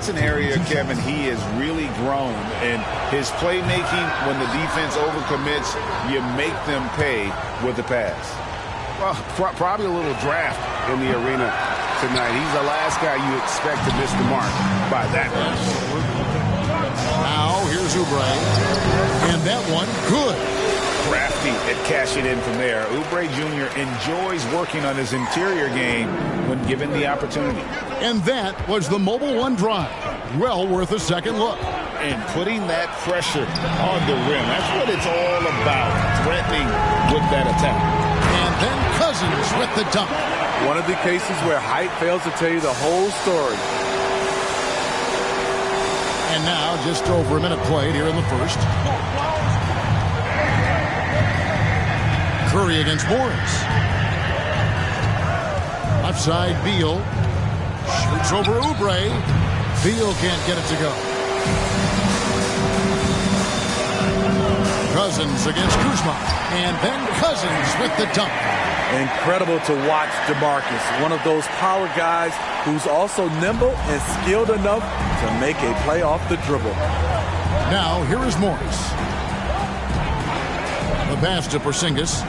that's an area, Kevin, he has really grown. And his playmaking, when the defense overcommits, you make them pay with the pass. Well, probably a little draft in the arena tonight. He's the last guy you expect to miss the mark by that much. Now, here's Oubre. And that one, good. Crafty at cashing in from there. Oubre Jr. enjoys working on his interior game when given the opportunity. And that was the Mobile One drive. Well worth a second look. And putting that pressure on the rim. That's what it's all about, threatening with that attack. And then Cousins with the dunk. One of the cases where height fails to tell you the whole story. And now just over a minute played here in the first. Curry against Morris. Left side, Beal. Shoots over Oubre. Beal can't get it to go. Cousins against Kuzma. And then Cousins with the dunk. Incredible to watch DeMarcus. One of those power guys who's also nimble and skilled enough to make a play off the dribble. Now, here is Morris. The pass to Porzingis.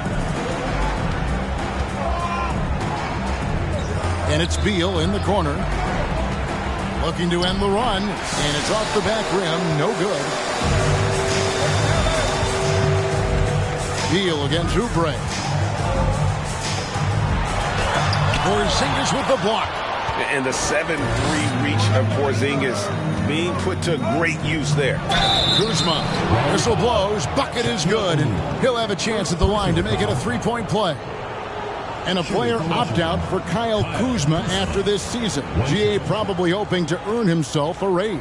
And it's Beal in the corner. Looking to end the run. And it's off the back rim. No good. Beal against Oubre. Porzingis with the block. And the 7-3 reach of Porzingis being put to great use there. Kuzma. Whistle blows. Bucket is good. And he'll have a chance at the line to make it a three-point play. And a player opt-out for Kyle Kuzma after this season. GA probably hoping to earn himself a raise.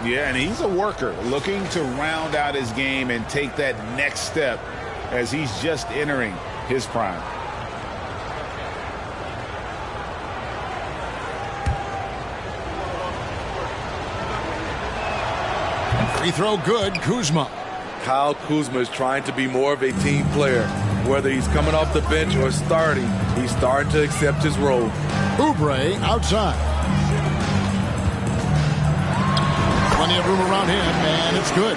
Yeah, and he's a worker looking to round out his game and take that next step as he's just entering his prime. Free throw good, Kuzma. Kyle Kuzma is trying to be more of a team player. Whether he's coming off the bench or starting, he's starting to accept his role. Oubre outside. Plenty of room around him, and it's good.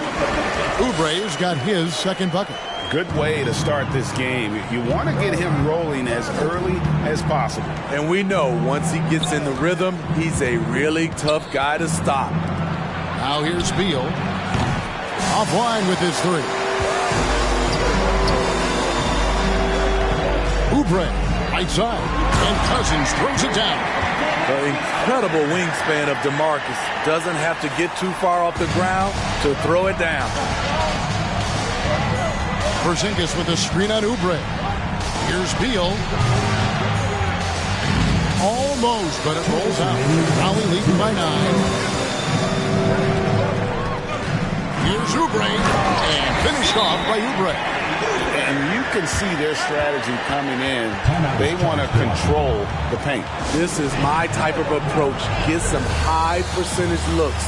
Oubre's got his second bucket. Good way to start this game. You want to get him rolling as early as possible. And we know once he gets in the rhythm, he's a really tough guy to stop. Now here's Beal. Offline with his three. Oubre, right side, and Cousins throws it down. The incredible wingspan of DeMarcus doesn't have to get too far off the ground to throw it down. Porzingis with a screen on Oubre. Here's Beal. Almost, but it rolls out. Raleigh leading by 9. Here's Oubre, and finished off by Oubre. And you can see their strategy coming in. They want to control the paint. This is my type of approach. Get some high percentage looks.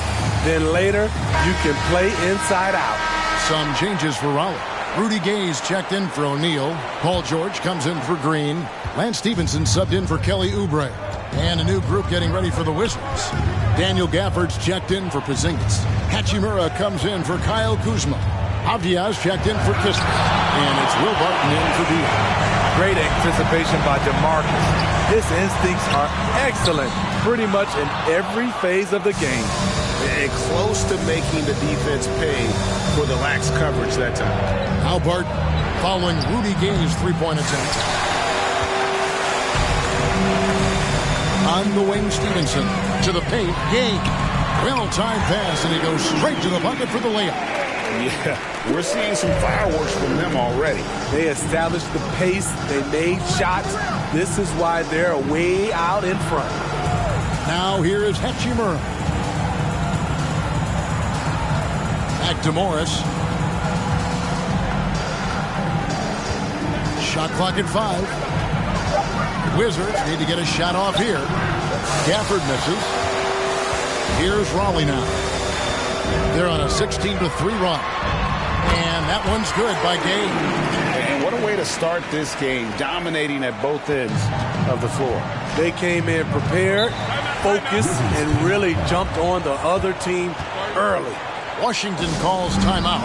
Then later, you can play inside out. Some changes for Raleigh. Rudy Gay's checked in for O'Neal. Paul George comes in for Green. Lance Stevenson subbed in for Kelly Oubre. And a new group getting ready for the Wizards. Daniel Gafford's checked in for Porzingis. Hachimura comes in for Kyle Kuzma. Avdia's checked in for Kispert. And it's Will Barton in for Beal. Great anticipation by DeMarcus. His instincts are excellent pretty much in every phase of the game. And close to making the defense pay for the lax coverage that time. Now Barton following Rudy Gay's three-point attempt. On the wing, Stevenson to the paint. Gay. Well-timed pass, and he goes straight to the bucket for the layup. Yeah, we're seeing some fireworks from them already. They established the pace. They made shots. This is why they're way out in front. Now here is Hachimura. Back to Morris. Shot clock at 5. Wizards need to get a shot off here. Gafford misses. Here's Raleigh now. They're on a 16-3 run. And that one's good by Gay. And what a way to start this game, dominating at both ends of the floor. They came in prepared, focused and really jumped on the other team early. Washington calls timeout.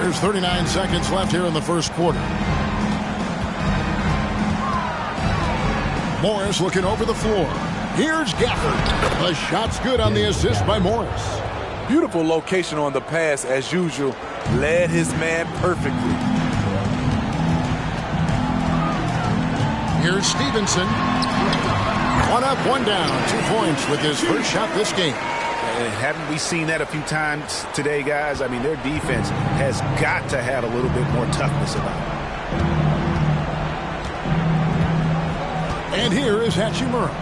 There's 39 seconds left here in the first quarter. Morris looking over the floor. Here's Gafford. The shot's good on the assist by Morris. Beautiful location on the pass, as usual. Led his man perfectly. Here's Stevenson. One up, one down. 2 points with his first shot this game. And haven't we seen that a few times today, guys? I mean, their defense has got to have a little bit more toughness about it. And here is Hachimura.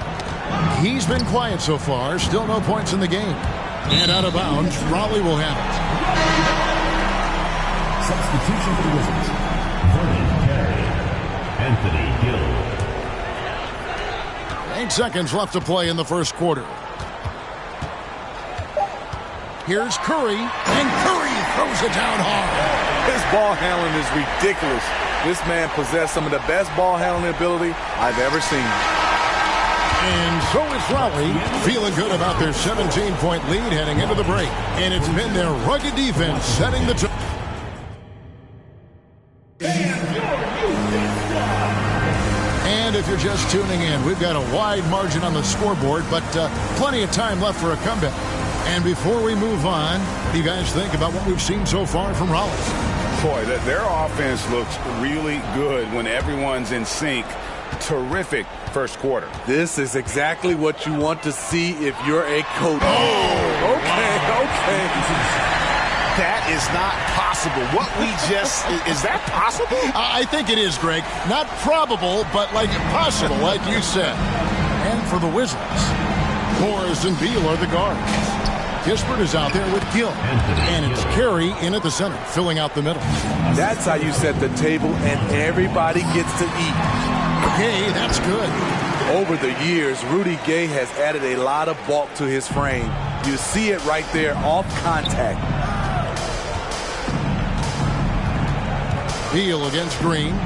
He's been quiet so far. Still no points in the game. And out of bounds, Raleigh will have it. Substitution for the Wizards. Vernon Carey. Anthony Gill. 8 seconds left to play in the first quarter. Here's Curry, and Curry throws it down hard. His ball handling is ridiculous. This man possessed some of the best ball handling ability I've ever seen. And so is Raleigh, feeling good about their 17-point lead heading into the break. And it's been their rugged defense setting the tone. And if you're just tuning in, we've got a wide margin on the scoreboard, but plenty of time left for a comeback. And before we move on, what do you guys think about what we've seen so far from Raleigh? Boy, their offense looks really good when everyone's in sync. Terrific first quarter. This is exactly what you want to see if you're a coach. Oh, okay. That is not possible. What we just, is that possible? I think it is, Greg. Not probable, but like possible, like you said. And for the Wizards, Morris and Beal are the guards. Kispert is out there with Gill. And it's Carey in at the center, filling out the middle. That's how you set the table, and everybody gets to eat. Gay, that's good. Over the years, Rudy Gay has added a lot of bulk to his frame. You see it right there off contact. Beal against Green.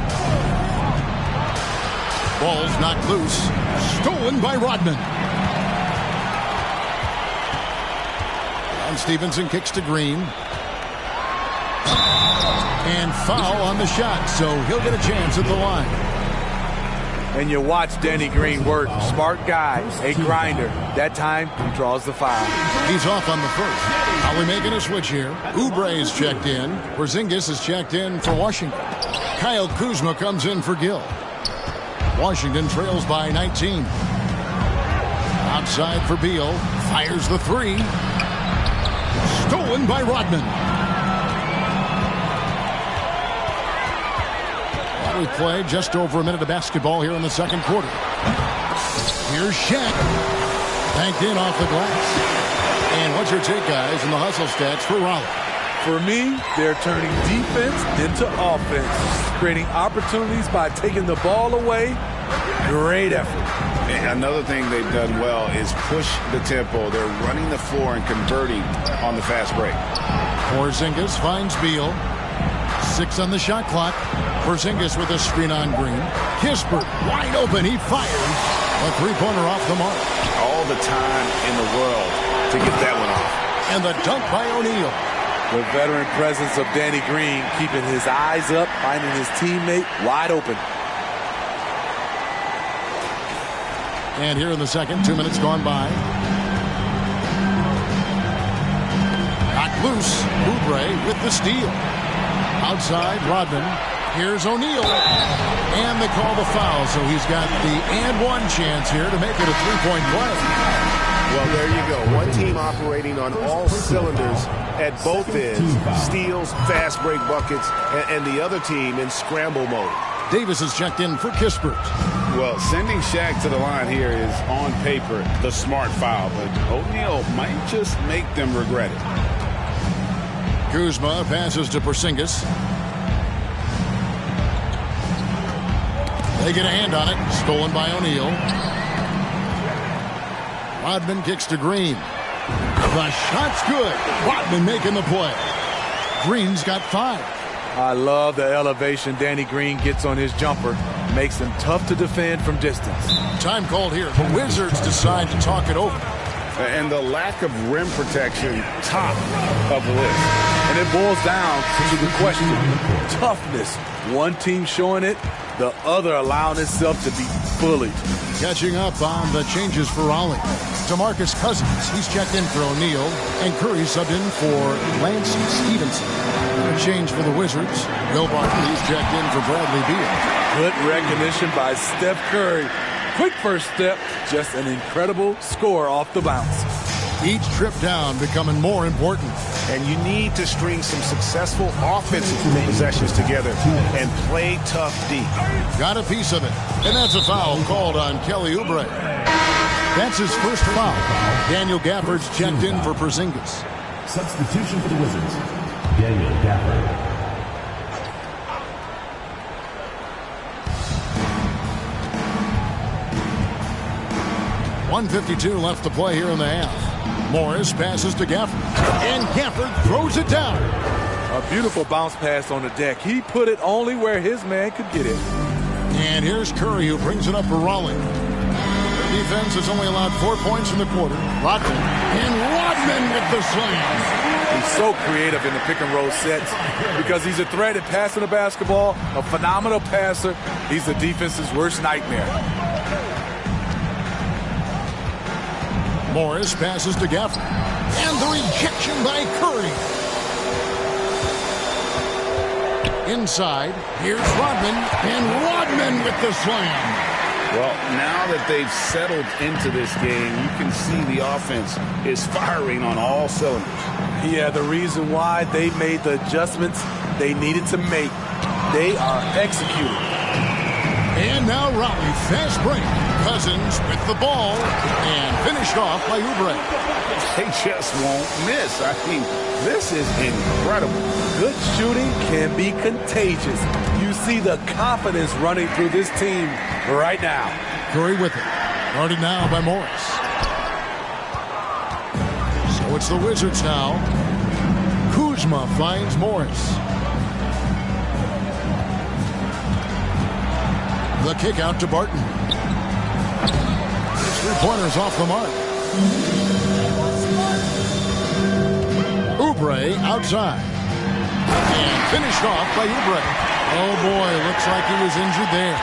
Ball's knocked loose. Stolen by Rodman. And Stevenson kicks to Green. And foul on the shot, so he'll get a chance at the line. And you watch Danny Green work. Smart guy, a grinder. That time, he draws the foul. He's off on the first. Are we making a switch here? Oubre is checked in. Porzingis is checked in for Washington. Kyle Kuzma comes in for Gill. Washington trails by 19. Outside for Beal. Fires the three. Stolen by Rodman. We play just over a minute of basketball here in the second quarter. Here's Shaq. Banked in off the glass. And what's your take, guys, in the hustle stats for Raleigh? For me, they're turning defense into offense, creating opportunities by taking the ball away. Great effort. And another thing they've done well is push the tempo. They're running the floor and converting on the fast break. Porzingis finds Beal. 6 on the shot clock. Porzingis with a screen on Green. Kispert wide open. He fires. A three-pointer off the mark. All the time in the world to get that one off. And the dunk by O'Neal. The veteran presence of Danny Green keeping his eyes up, finding his teammate wide open. And here in the second, 2 minutes gone by. Knocked loose. Oubre with the steal. Outside, Rodman. Here's O'Neal. And they call the foul, so he's got the and one chance here to make it a three-point play. Well, there you go. One team operating on all cylinders at both ends. Steals, fast break buckets, and the other team in scramble mode. Davis is checked in for Kispert. Well, sending Shaq to the line here is, on paper, the smart foul, but O'Neal might just make them regret it. Kuzma passes to Porzingis. They get a hand on it. Stolen by O'Neal. Rodman kicks to Green. The shot's good. Rodman making the play. Green's got 5. I love the elevation Danny Green gets on his jumper. Makes him tough to defend from distance. Time called here. The Wizards decide to talk it over. And the lack of rim protection, top of the list. And it boils down to the question, toughness. One team showing it, the other allowing itself to be bullied. Catching up on the changes for Raleigh. DeMarcus Cousins, he's checked in for O'Neal, and Curry subbed in for Lance Stevenson. A change for the Wizards. Will Barton, he's checked in for Bradley Beal. Good recognition by Steph Curry. Quick first step, just an incredible score off the bounce. Each trip down becoming more important. And you need to string some successful offensive possessions together and play tough D. Got a piece of it. And that's a foul called on Kelly Oubre. That's his first foul. Daniel Gafford's checked in for Porzingis. Substitution for the Wizards, Daniel Gafford. 1:52 left to play here in the half. Morris passes to Gafford. And Gafford throws it down. A beautiful bounce pass on the deck. He put it only where his man could get it. And here's Curry, who brings it up for Raleigh. The defense has only allowed 4 points in the quarter. Rodman. And Rodman with the slam. He's so creative in the pick and roll sets because he's a threat at passing the basketball, a phenomenal passer. He's the defense's worst nightmare. Morris passes to Gafford. And the rejection by Curry. Inside, here's Rodman. And Rodman with the slam. Well, now that they've settled into this game, you can see the offense is firing on all cylinders. Yeah, the reason why they made the adjustments they needed to make. They are executing. And now Raleigh, fast break. Cousins with the ball and finished off by Oubre. They just won't miss. I mean, this is incredible. Good shooting can be contagious. You see the confidence running through this team right now. Curry with it. Guarded now by Morris. So it's the Wizards now. Kuzma finds Morris. The kick out to Barton. Three-pointers off the mark. Oubre outside. And finished off by Oubre. Oh, boy, looks like he was injured there.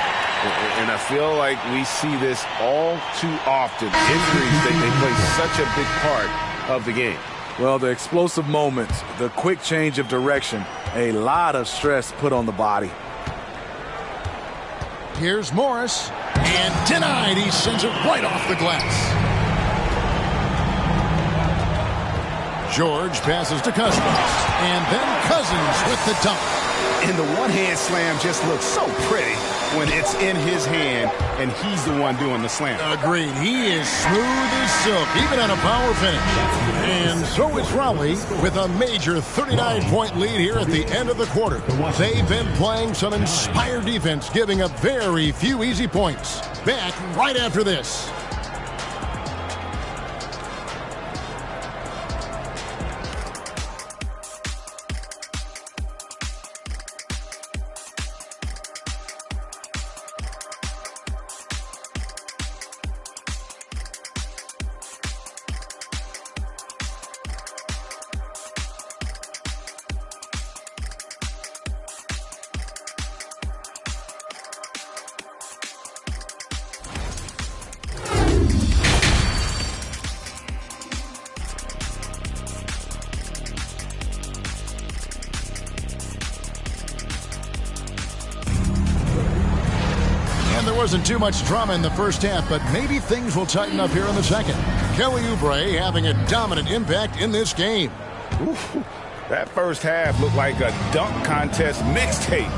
And I feel like we see this all too often. Injuries, they play such a big part of the game. Well, the explosive moments, the quick change of direction, a lot of stress put on the body. Here's Morris. And denied. He sends it right off the glass. George passes to Cousins. And then Cousins with the dunk. And the one-hand slam just looks so pretty when it's in his hand and he's the one doing the slam. Agreed. He is smooth as silk, even on a power finish. And so is Raleigh with a major 39-point lead here at the end of the quarter. They've been playing some inspired defense, giving up very few easy points. Back right after this. Wasn't too much drama in the first half, but maybe things will tighten up here in the second. Kelly Oubre having a dominant impact in this game. That first half looked like a dunk contest mixtape.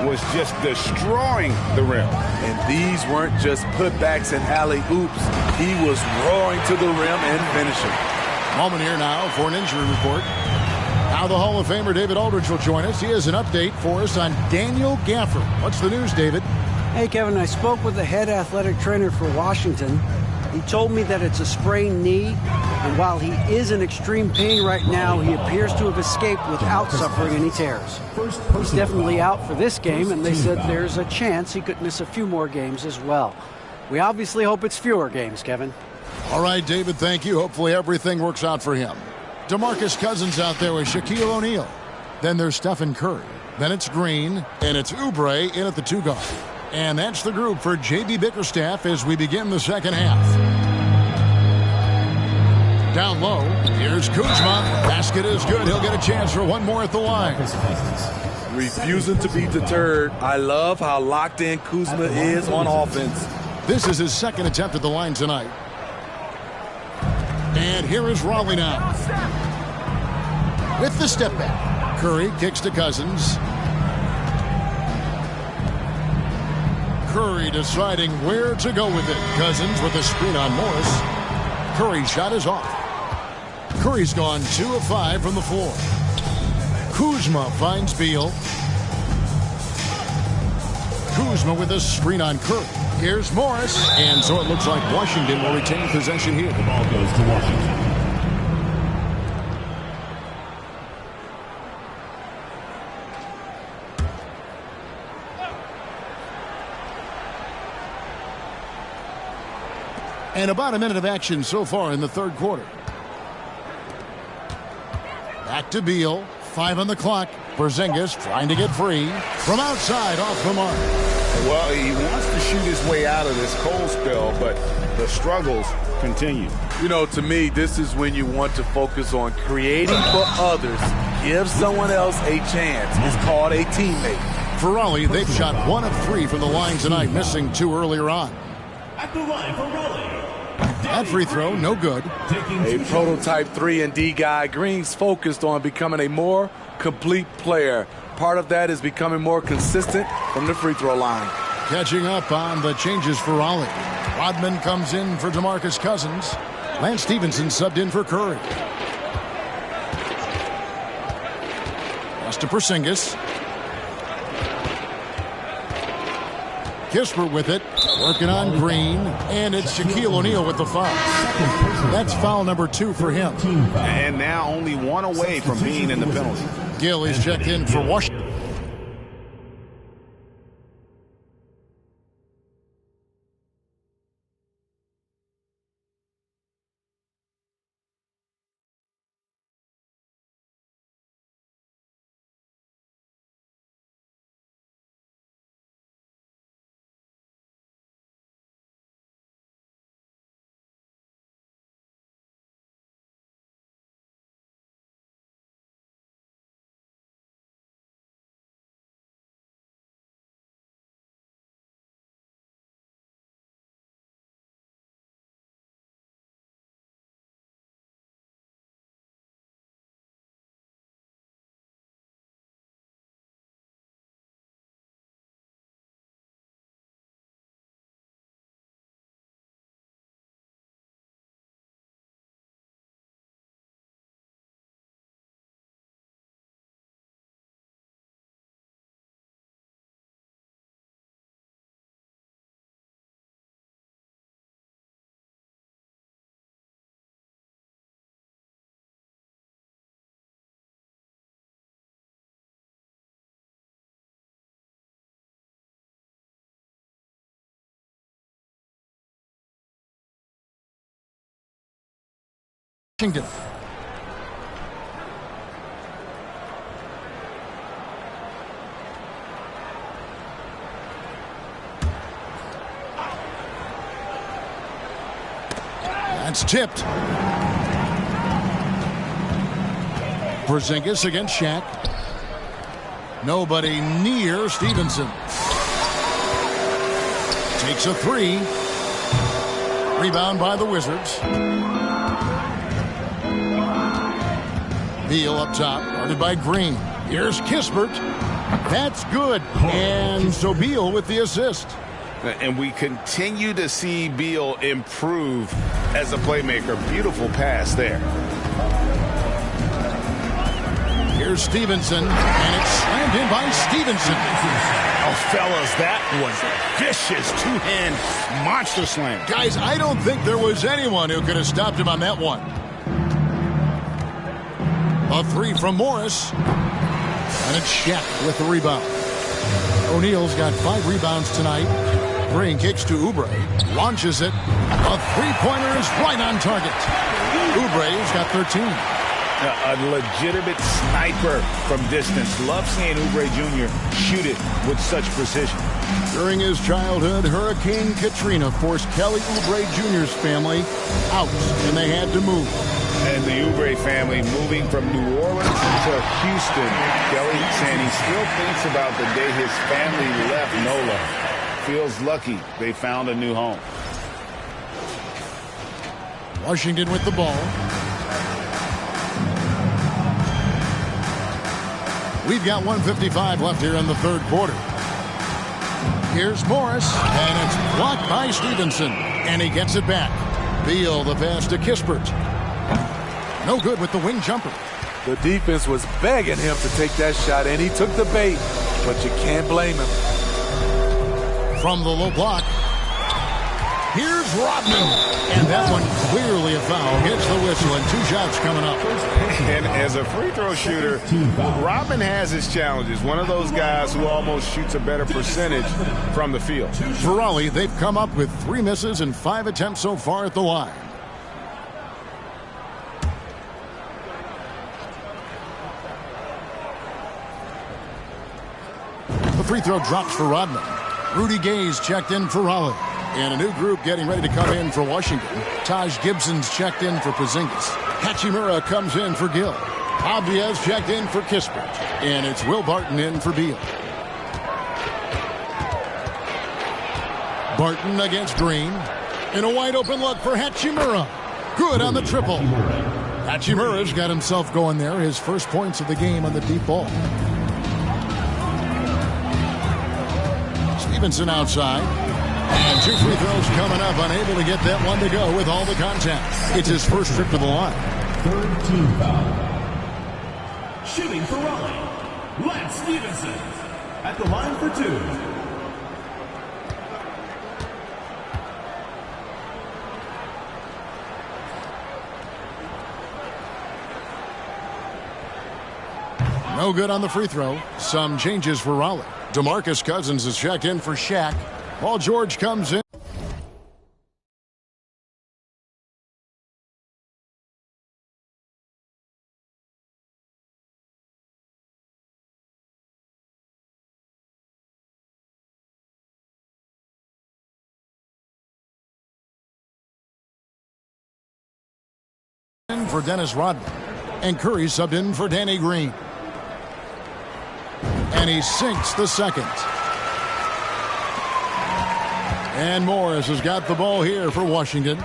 Was just destroying the rim. And these weren't just putbacks and alley-oops. He was roaring to the rim and finishing. Moment here now for an injury report. Now the Hall of Famer David Aldridge will join us. He has an update for us on Daniel Gafford. What's the news, David? Hey, Kevin, I spoke with the head athletic trainer for Washington. He told me that it's a sprained knee, and while he is in extreme pain right now, he appears to have escaped without suffering any tears. He's definitely out for this game, and they said there's a chance he could miss a few more games as well. We obviously hope it's fewer games, Kevin. All right, David, thank you. Hopefully everything works out for him. DeMarcus Cousins out there with Shaquille O'Neal. Then there's Stephen Curry. Then it's Green, and it's Oubre in at the 2 guard. And that's the group for J.B. Bickerstaff as we begin the second half. Down low, here's Kuzma. Basket is good. He'll get a chance for one more at the line. Refusing to be deterred. I love how locked in Kuzma is on offense. This is his second attempt at the line tonight. And here is Raleigh now. With the step back. Curry kicks to Cousins. Curry deciding where to go with it. Cousins with a screen on Morris. Curry's shot is off. Curry's gone 2 of 5 from the floor. Kuzma finds Beal. Kuzma with a screen on Curry. Here's Morris. And so it looks like Washington will retain possession here. The ball goes to Washington. And about a minute of action so far in the third quarter. Back to Beal. 5 on the clock. Porzingis trying to get free. From outside, off the mark. Well, he wants to shoot his way out of this cold spell, but the struggles continue. You know, to me, this is when you want to focus on creating for others. Give someone else a chance. It's called a teammate. For Raleigh, they've shot 1 of 3 from the line tonight, missing 2 earlier on. At the line for Raleigh. That free throw, no good. A prototype 3-and-D guy. Green's focused on becoming a more complete player. Part of that is becoming more consistent from the free throw line. Catching up on the changes for Raleigh. Rodman comes in for DeMarcus Cousins. Lance Stevenson subbed in for Curry. Pass to Porzingis. Kispert with it. Working on Green. And it's Shaquille O'Neal with the foul. That's foul number 2 for him. And now only 1 away from being in the penalty. Gill is checked in for Washington. That's tipped. Porzingis against Shaq. Nobody near Stevenson. Takes a 3. Rebound by the Wizards. Beal up top, guarded by Green. Here's Kispert. That's good. And so Beal with the assist. And we continue to see Beal improve as a playmaker. Beautiful pass there. Here's Stevenson, and it's slammed in by Stevenson. Oh, fellas, that was vicious two-hand monster slam. Guys, I don't think there was anyone who could have stopped him on that one. A three from Morris. And it's Shaq with the rebound. O'Neal's got 5 rebounds tonight. Green kicks to Oubre. Launches it. A three-pointer is right on target. Oubre's got 13. A legitimate sniper from distance. Love seeing Oubre Jr. shoot it with such precision. During his childhood, Hurricane Katrina forced Kelly Oubre Jr.'s family out, and they had to move. And the Oubre family moving from New Orleans to Houston. Kelly saying he still thinks about the day his family left NOLA. Feels lucky they found a new home. Washington with the ball. We've got 1:55 left here in the third quarter. Here's Morris, and it's blocked by Stevenson, and he gets it back. Beal, the pass to Kispert. No good with the wing jumper. The defense was begging him to take that shot, and he took the bait, but you can't blame him. From the low block, here's Rodman. And that one clearly a foul. Hits the whistle, and 2 shots coming up. And as a free throw shooter, Rodman has his challenges. One of those guys who almost shoots a better percentage from the field. For Raleigh, they've come up with 3 misses and 5 attempts so far at the line. The free throw drops for Rodman. Rudy Gay's checked in for Raleigh. And a new group getting ready to come in for Washington. Taj Gibson's checked in for Porzingis. Hachimura comes in for Gill. Abdia's checked in for Kispert. And it's Will Barton in for Beal. Barton against Green. And a wide open look for Hachimura. Good on the triple. Hachimura's got himself going there. His first points of the game on the deep ball. Stevenson outside. And 2 free throws coming up. Unable to get that one to go with all the contact. It's his first trip to the line. Third team foul. Shooting for Raleigh, Lance Stevenson at the line for 2. No good on the free throw. Some changes for Raleigh. DeMarcus Cousins is checked in for Shaq. Paul George comes in. For Dennis Rodman. And Curry subbed in for Danny Green. And he sinks the second. And Morris has got the ball here for Washington.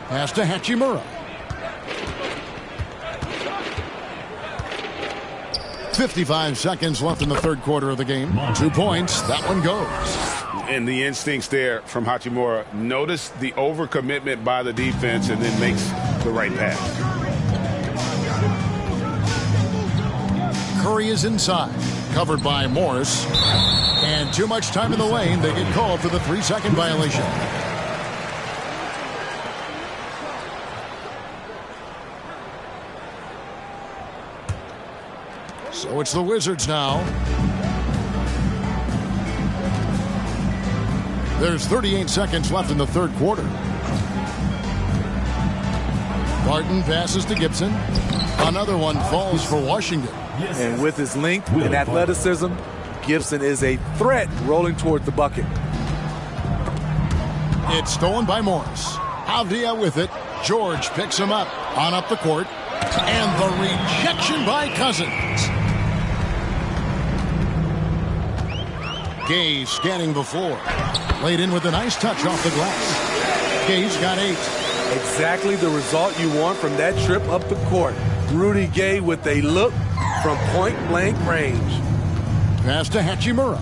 Pass to Hachimura. 55 seconds left in the third quarter of the game. 2 points. That one goes. And the instincts there from Hachimura. Notice the overcommitment by the defense and then makes the right pass. Curry is inside. Covered by Morris. And too much time in the lane. They get called for the 3-second violation. So it's the Wizards now. There's 38 seconds left in the third quarter. Barton passes to Gibson. Another one falls for Washington. And with his length and athleticism, Gibson is a threat rolling toward the bucket. It's stolen by Morris. Avdia with it. George picks him up. On up the court. And the rejection by Cousins. Gay scanning the floor. Laid in with a nice touch off the glass. Gay's got 8. exactly the result you want from that trip up the court. Rudy Gay with a look from point-blank range. Pass to Hachimura.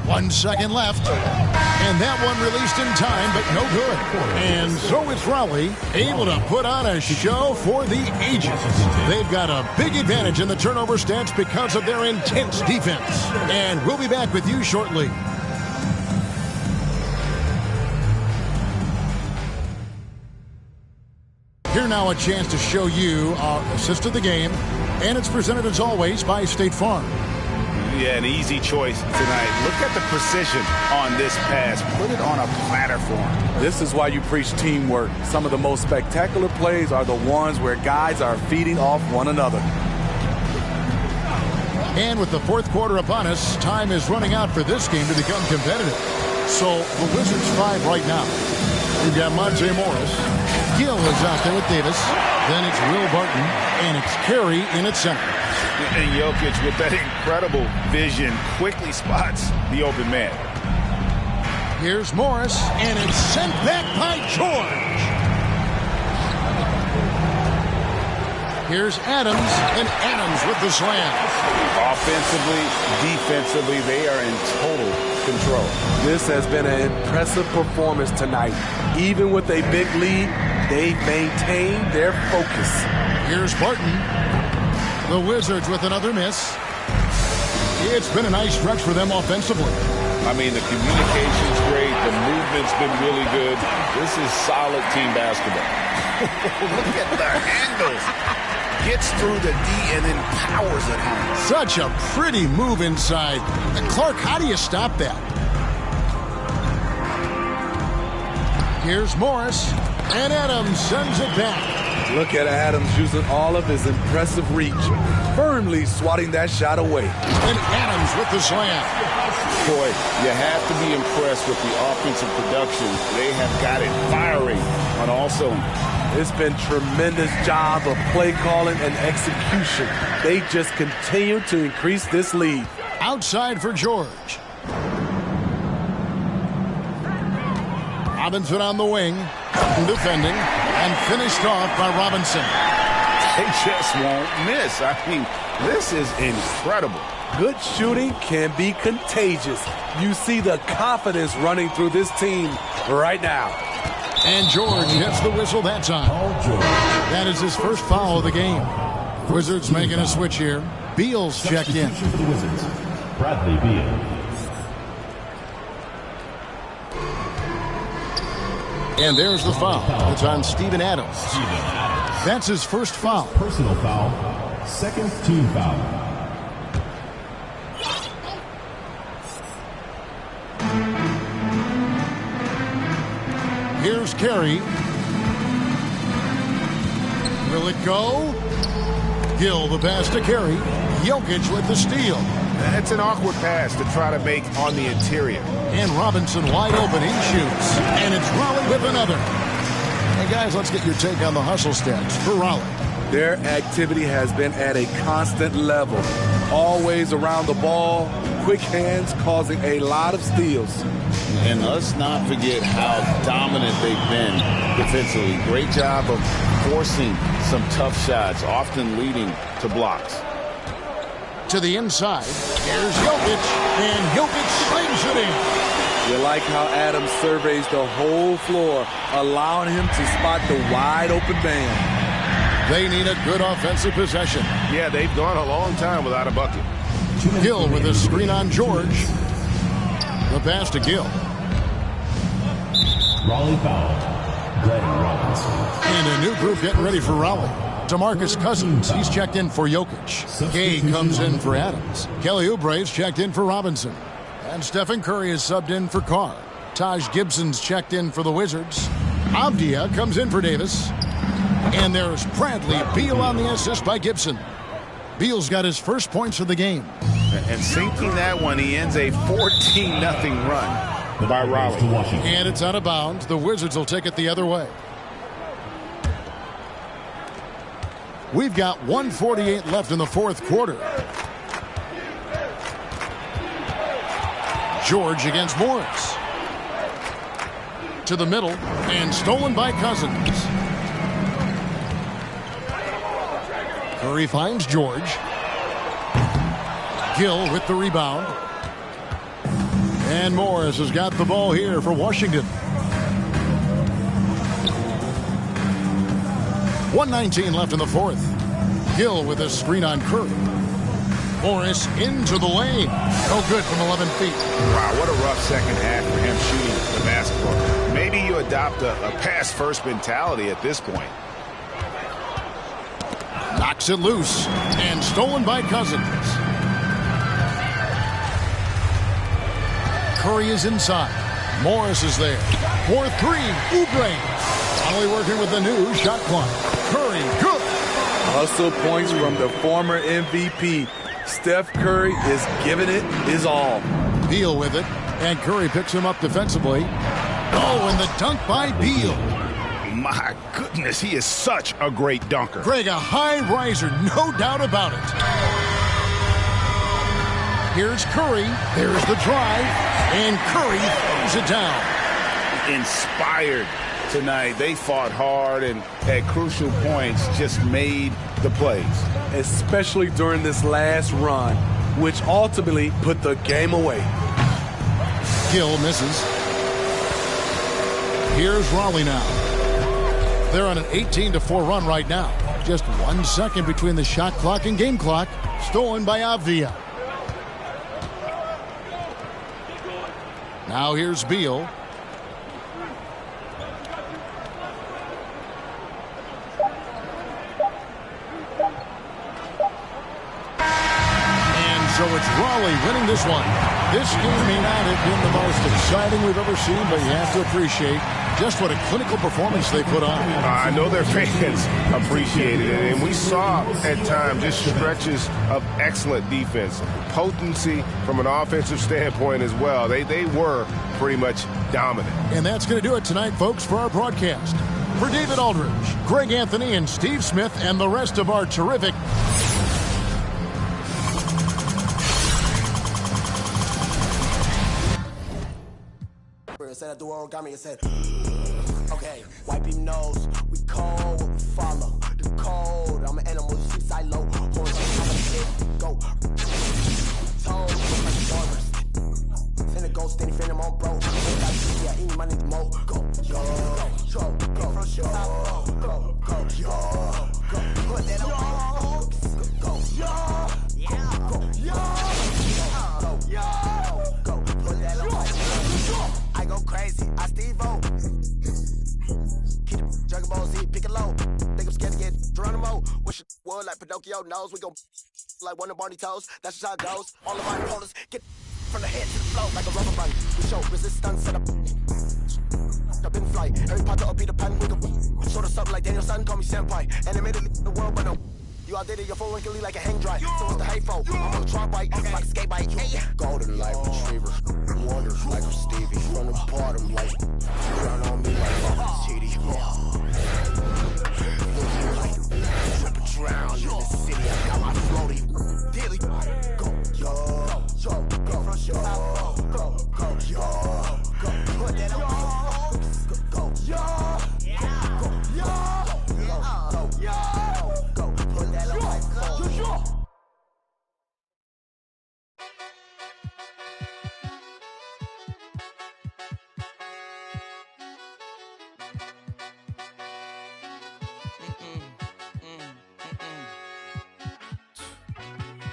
1 second left. And that one released in time, but no good. And so it's Raleigh able to put on a show for the ages. They've got a big advantage in the turnover stats because of their intense defense. And we'll be back with you shortly. Here now a chance to show you our assist of the game. And it's presented as always by State Farm. Yeah, an easy choice tonight. Look at the precision on this pass. Put it on a platter for him. This is why you preach teamwork. Some of the most spectacular plays are the ones where guys are feeding off one another. And with the fourth quarter upon us, time is running out for this game to become competitive. So the Wizards 5 right now. We've got Monte Morris. Gill is out there with Davis. Then it's Will Barton. And it's Carey in at center. And Jokic, with that incredible vision, quickly spots the open man. Here's Morris, and it's sent back by George. Here's Adams, and Adams with the slam. Offensively, defensively, they are in total control. This has been an impressive performance tonight. Even with a big lead, they've maintained their focus. Here's Barton. The Wizards with another miss. It's been a nice stretch for them offensively. I mean, the communication's great. The movement's been really good. This is solid team basketball. Look at the handles. Gets through the D and then powers it home. Such a pretty move inside. Clark, how do you stop that? Here's Morris. And Adams sends it back. Look at Adams using all of his impressive reach, firmly swatting that shot away. And Adams with the slam. Boy, you have to be impressed with the offensive production. They have got it firing on all cylinders. It's been tremendous job of play calling and execution. They just continue to increase this lead. Outside for George. Robinson on the wing, defending, and finished off by Robinson. They just won't miss. I mean, this is incredible. Good shooting can be contagious. You see the confidence running through this team right now. And George hits the whistle that time. That is his first foul of the game. Wizards making a switch here. Beal's checked in. For the Wizards, Bradley Beal. And there's the foul. It's on Steven Adams. That's his first foul. Personal foul, second team foul. Here's Carey. Will it go? Gill the pass to Carey. Jokic with the steal. That's an awkward pass to try to make on the interior. And Robinson wide open. He shoots. And it's Raleigh with another. Hey, guys, let's get your take on the hustle stats for Raleigh. Their activity has been at a constant level. Always around the ball. Quick hands causing a lot of steals. And let's not forget how dominant they've been defensively. Great job of forcing some tough shots, often leading to blocks. To the inside, here's Jokic, and Jokic slings it in. You like how Adams surveys the whole floor, allowing him to spot the wide open man. They need a good offensive possession. Yeah, they've gone a long time without a bucket. Gill with a screen on George. The pass to Gill. Raleigh foul, Greg Robinson. And a new group getting ready for Raleigh. DeMarcus Cousins, he's checked in for Jokic. Gay comes in for Adams. Kelly Oubre's checked in for Robinson. And Stephen Curry is subbed in for Carr. Taj Gibson's checked in for the Wizards. Avdia comes in for Davis. And there's Bradley Beal on the assist by Gibson. Beal's got his first points of the game. And sinking that one, he ends a 14-0 run by Raleigh. And it's out of bounds. The Wizards will take it the other way. We've got 1:48 left in the fourth quarter. George against Morris. to the middle and stolen by Cousins. Curry finds George. Gill with the rebound. And Morris has got the ball here for Washington. 1:19 left in the fourth. Gill with a screen on Curry. Morris into the lane. No good from 11 feet. Wow, what a rough second half for him shooting the basketball. Maybe you adopt a pass-first mentality at this point. Knocks it loose and stolen by Cousins. Curry is inside. Morris is there. 4-3. Oubre. Finally working with the new shot clock. Curry, good. Hustle points from the former MVP. Steph Curry is giving it his all. Beal with it, and Curry picks him up defensively. Oh, and the dunk by Beal. My goodness, he is such a great dunker. Greg, a high riser, no doubt about it. Here's Curry. There's the drive, and Curry throws it down. Inspired tonight. They fought hard and at crucial points just made the plays. Especially during this last run, which ultimately put the game away. Gill misses. Here's Raleigh now. They're on an 18-4 run right now. Just 1 second between the shot clock and game clock. Stolen by Avdia. Now here's Beal. So it's Raleigh winning this one. This game may not have been the most exciting we've ever seen, but you have to appreciate just what a clinical performance they put on. I know their fans appreciated it, and we saw at times just stretches of excellent defense, potency from an offensive standpoint as well. They were pretty much dominant. And that's going to do it tonight, folks, for our broadcast. For David Aldridge, Greg Anthony, and Steve Smith, and the rest of our terrific said at the world got me and said, okay, white people knows we cold, we follow the code. I'm an animal, sheep silo, horse, go. Told, like barbers. Send a ghost, then he fin him on bro. Yeah, any money to mo. Go, yo, go, go, put that on, go, yo, go, put that on. I go crazy, I Steve-O. Keep the Dragon Ball Z, pick it low. Think I'm scared to get Geronimo. Wish it would like Pinocchio knows. We gon' like one of Barney toes. That's just how it goes. All of my opponents get from the head to the flow like a rubber band. We show resistance set up in flight. Harry Potter or Peter Pan, we gon' sort of something like Daniel-san, call me senpai. Animated the world, but no. You outdated your phone wrinkly like a hang dry. So what's the hateful? I'm on a tron bike, like a skate bike. Golden light retriever, waters like a Stevie. From the bottom, like run on me like a TD. Drown in the city, I got my floaty daily. Go, yo, go, from your house. Go, yo, go, put that on. Go, yo, go, yo, go, put that on my phone.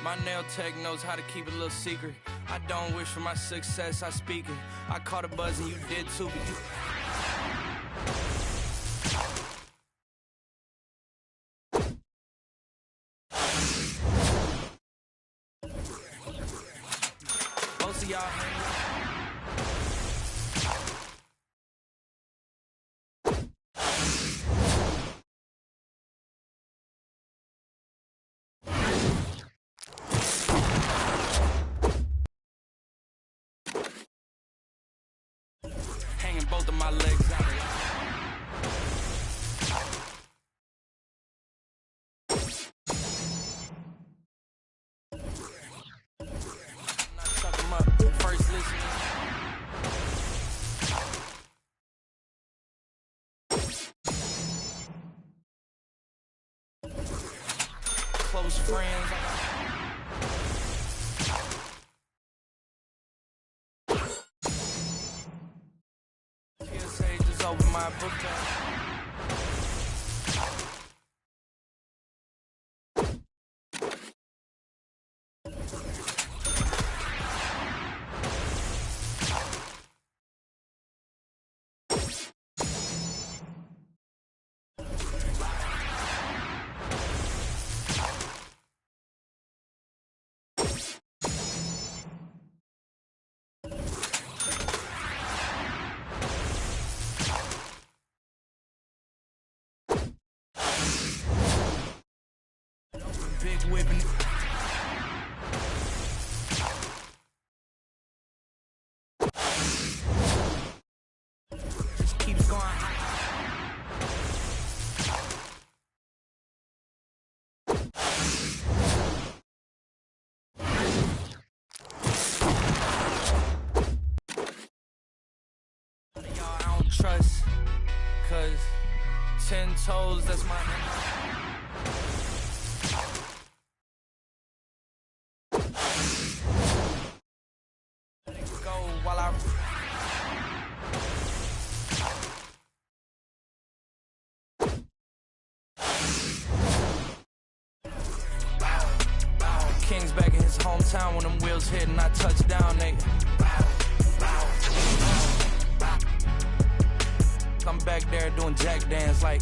My nail tech knows how to keep it a little secret. I don't wish for my success, I speak it. I caught a buzz and you did too, but you... Most of y'all hanging both of my legs out. close friends. TSA just opened my book bag. Big whipping. Just keeps going. Y'all, I don't trust, 'cause 10 toes, that's my number. While I King's back in his hometown when them wheels hit and I touch down, nigga. I'm back there doing jack dance like